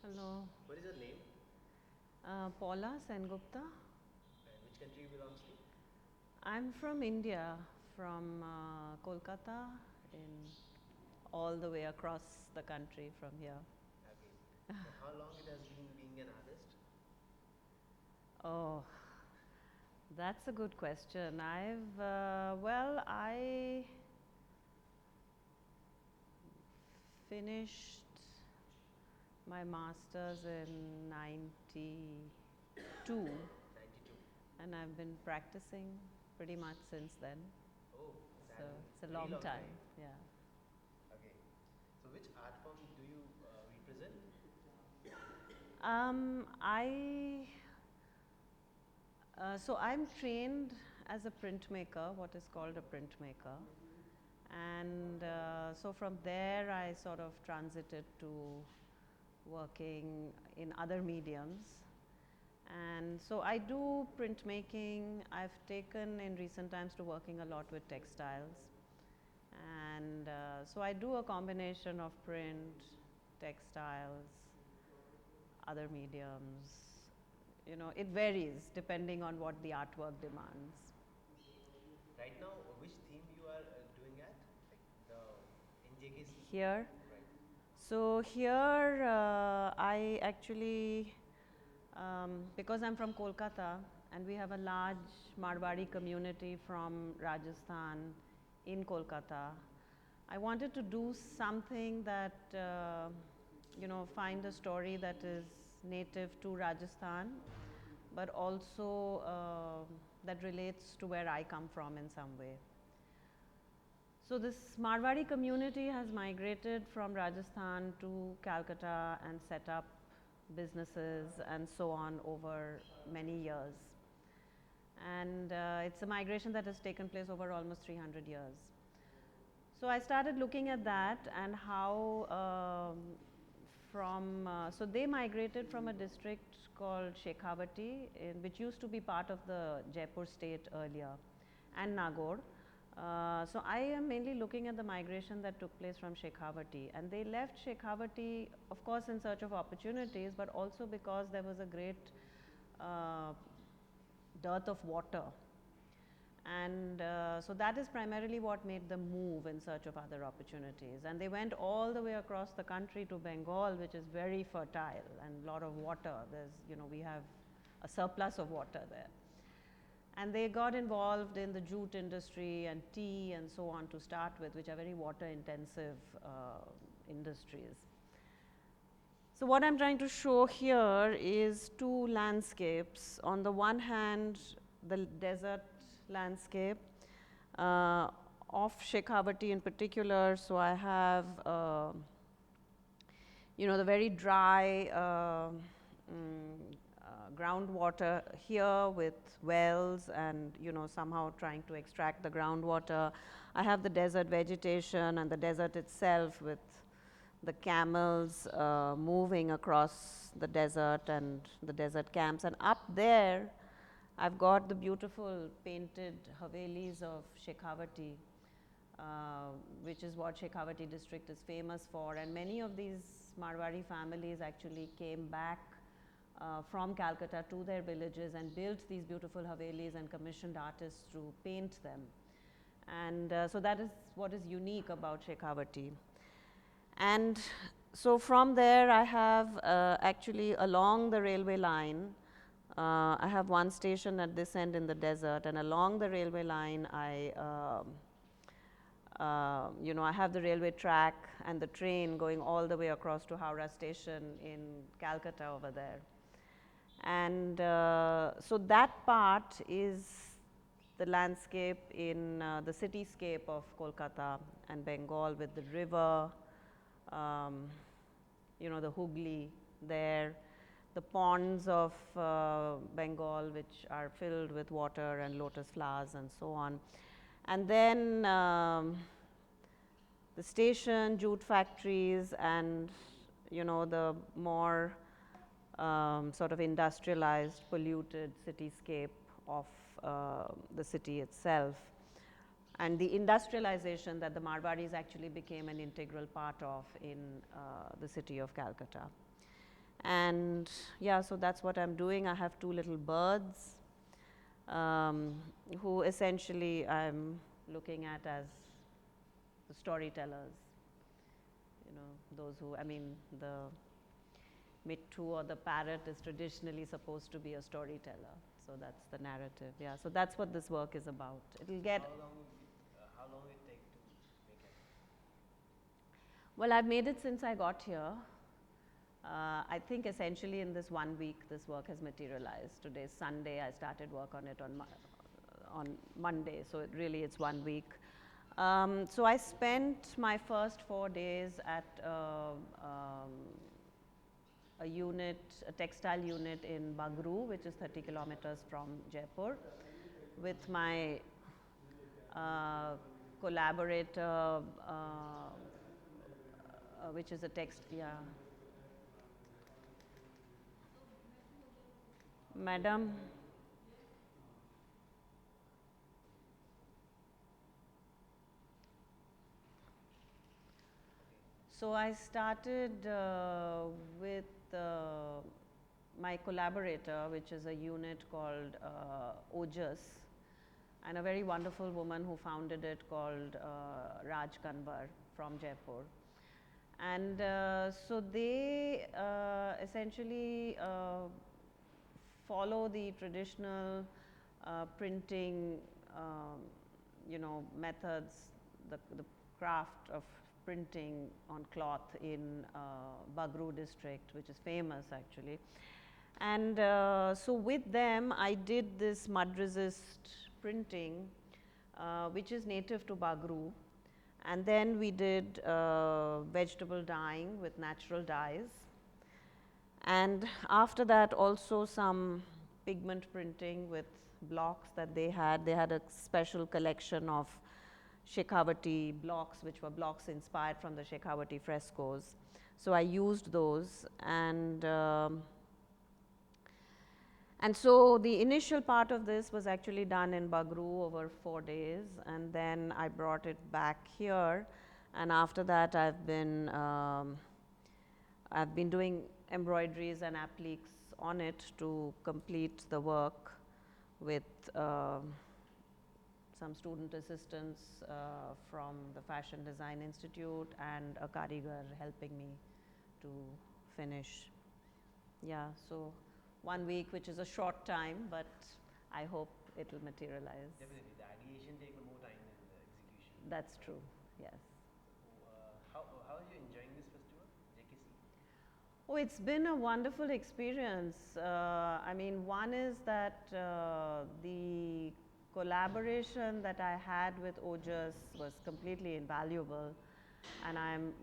Hello. What is your name? Paula Sengupta. And which country you belongs to? I'm from India, from Kolkata, in all the way across the country from here. Okay. So how long it has been being an artist? Oh, that's a good question. I finished my master's in 92, 92. and I've been practicing pretty much since then. Oh, So that's it's a very long long time. Yeah. Okay. So which art form do you represent? I so I'm trained as a printmaker, what is called a printmaker, and so from there I sort of transited to working in other mediums. And so I do printmaking. I've taken in recent times to working a lot with textiles, and so I do a combination of print, textiles, other mediums. You know, it varies depending on what the artwork demands. Right now, which theme you are doing at? Like the in JKC? Here, Right. so here I actually, because I'm from Kolkata and we have a large Marwari community from Rajasthan in Kolkata, I wanted to do something that, find a story that is native to Rajasthan, but also that relates to where I come from in some way. So this Marwari community has migrated from Rajasthan to Calcutta and set up businesses and so on over many years. And it's a migration that has taken place over almost 300 years. So I started looking at that and how so they migrated from a district called Shekhawati, which used to be part of the Jaipur state earlier, and Nagaur. So I am mainly looking at the migration that took place from Shekhawati, and they left Shekhawati, of course, in search of opportunities, but also because there was a great dearth of water. And so that is primarily what made them move in search of other opportunities. And they went all the way across the country to Bengal, which is very fertile and a lot of water. We have a surplus of water there. And they got involved in the jute industry and tea and so on to start with, which are very water intensive industries. So what I'm trying to show here is two landscapes. On the one hand, the desert landscape of Shekhawati in particular. So I have, the very dry groundwater here with wells and, somehow trying to extract the groundwater. I have the desert vegetation and the desert itself with the camels moving across the desert and the desert camps. And up there, I've got the beautiful painted Havelis of Shekhawati, which is what Shekhawati district is famous for. And many of these Marwari families actually came back from Calcutta to their villages and built these beautiful Havelis and commissioned artists to paint them. And so that is what is unique about Shekhawati. And so from there I have actually along the railway line, I have one station at this end in the desert, and along the railway line I have the railway track and the train going all the way across to Howrah station in Calcutta over there. And so that part is the landscape in the cityscape of Kolkata and Bengal with the river, the Hooghly there, the ponds of Bengal which are filled with water and lotus flowers and so on. And then the station, jute factories, and the more sort of industrialized, polluted cityscape of the city itself, and the industrialization that the Marwaris actually became an integral part of in the city of Calcutta. And yeah, so that's what I'm doing. I have two little birds who essentially I'm looking at as the storytellers. You know, those who, I mean, the mittu or the parrot is traditionally supposed to be a storyteller. So that's the narrative. Yeah, so that's what this work is about. It'll get. How long it take to make it? Well, I've made it since I got here. I think essentially in this 1 week, this work has materialized. Today's Sunday. I started work on it on Monday, so it's 1 week. So I spent my first 4 days at a unit, a textile unit in Bagru, which is 30 kilometers from Jaipur, with my collaborator, which is a Madam. So I started with my collaborator, which is a unit called Ojas, and a very wonderful woman who founded it called Raj Kanwar from Jaipur. And so they essentially follow the traditional printing, methods, the craft of printing on cloth in Bagru district, which is famous actually. And so with them, I did this mud resist printing, which is native to Bagru. And then we did vegetable dyeing with natural dyes. And after that, also some pigment printing with blocks that they had. They had a special collection of Shekhawati blocks, which were blocks inspired from the Shekhawati frescoes. So I used those, and so the initial part of this was actually done in Bagru over 4 days, and then I brought it back here, and after that I've been doing embroideries and appliques on it to complete the work with some student assistants from the Fashion Design Institute and a karigar helping me to finish. Yeah, so 1 week, which is a short time, but I hope it will materialize. Definitely, the ideation takes more time than the execution. That's true, yes. How are you enjoying this festival, JKC? Oh, it's been a wonderful experience. I mean, one is that the collaboration that I had with Ojas was completely invaluable, and I'm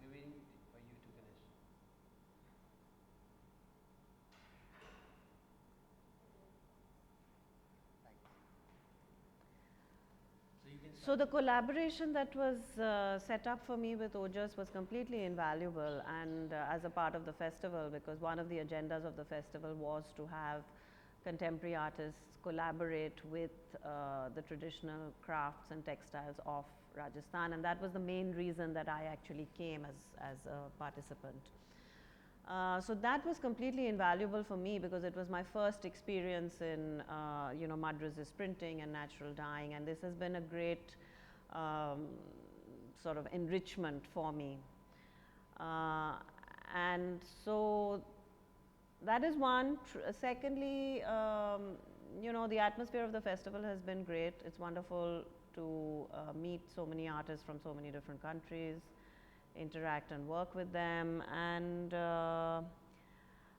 We're waiting for you to finish. So the collaboration that was set up for me with Ojas was completely invaluable, and as a part of the festival, because one of the agendas of the festival was to have contemporary artists collaborate with the traditional crafts and textiles of Rajasthan, and that was the main reason that I actually came as a participant. So that was completely invaluable for me because it was my first experience in mud resist printing and natural dyeing, and this has been a great sort of enrichment for me. And so that is one. Secondly, the atmosphere of the festival has been great. It's wonderful to meet so many artists from so many different countries, interact and work with them, and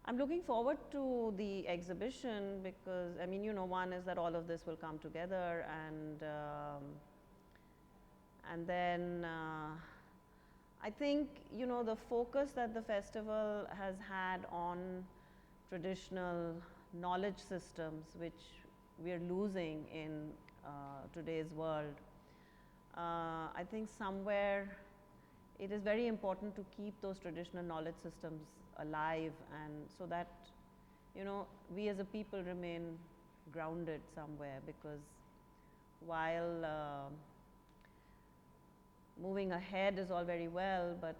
I'm looking forward to the exhibition because, I mean, you know, one is that all of this will come together, and then I think, you know, the focus that the festival has had on traditional knowledge systems, which we are losing in today's world, I think somewhere it is very important to keep those traditional knowledge systems alive, and so that, you know, we as a people remain grounded somewhere, because while moving ahead is all very well, but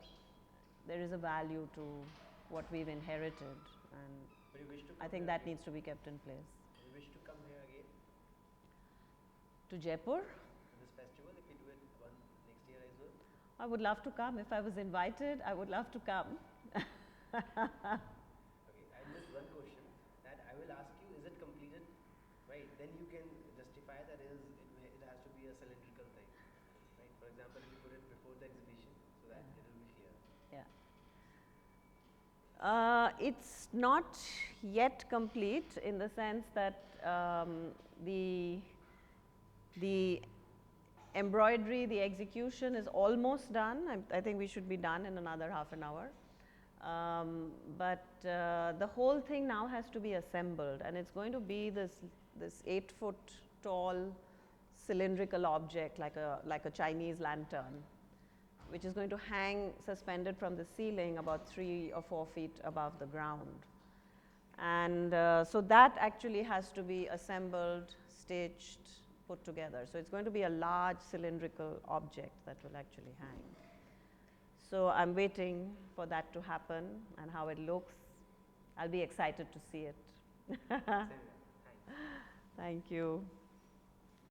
there is a value to what we've inherited, and I think that needs to be kept in place. You wish to come here again? To Jaipur? This festival, if we do it one next year as well? I would love to come. If I was invited, I would love to come. Okay, and just one question that I will ask you, is it completed? Right, then you can justify that it has to be a cylindrical thing. Right, for example, if you put it before the exhibition so that it will be clear. Yeah. It's not yet complete in the sense that the embroidery, the execution is almost done. I think we should be done in another half an hour. But the whole thing now has to be assembled, and it's going to be this 8-foot tall cylindrical object like a Chinese lantern, which is going to hang suspended from the ceiling about 3 or 4 feet above the ground. And so that actually has to be assembled, stitched, put together. So it's going to be a large cylindrical object that will actually hang. So I'm waiting for that to happen and how it looks. I'll be excited to see it. Same. Thanks. Thank you.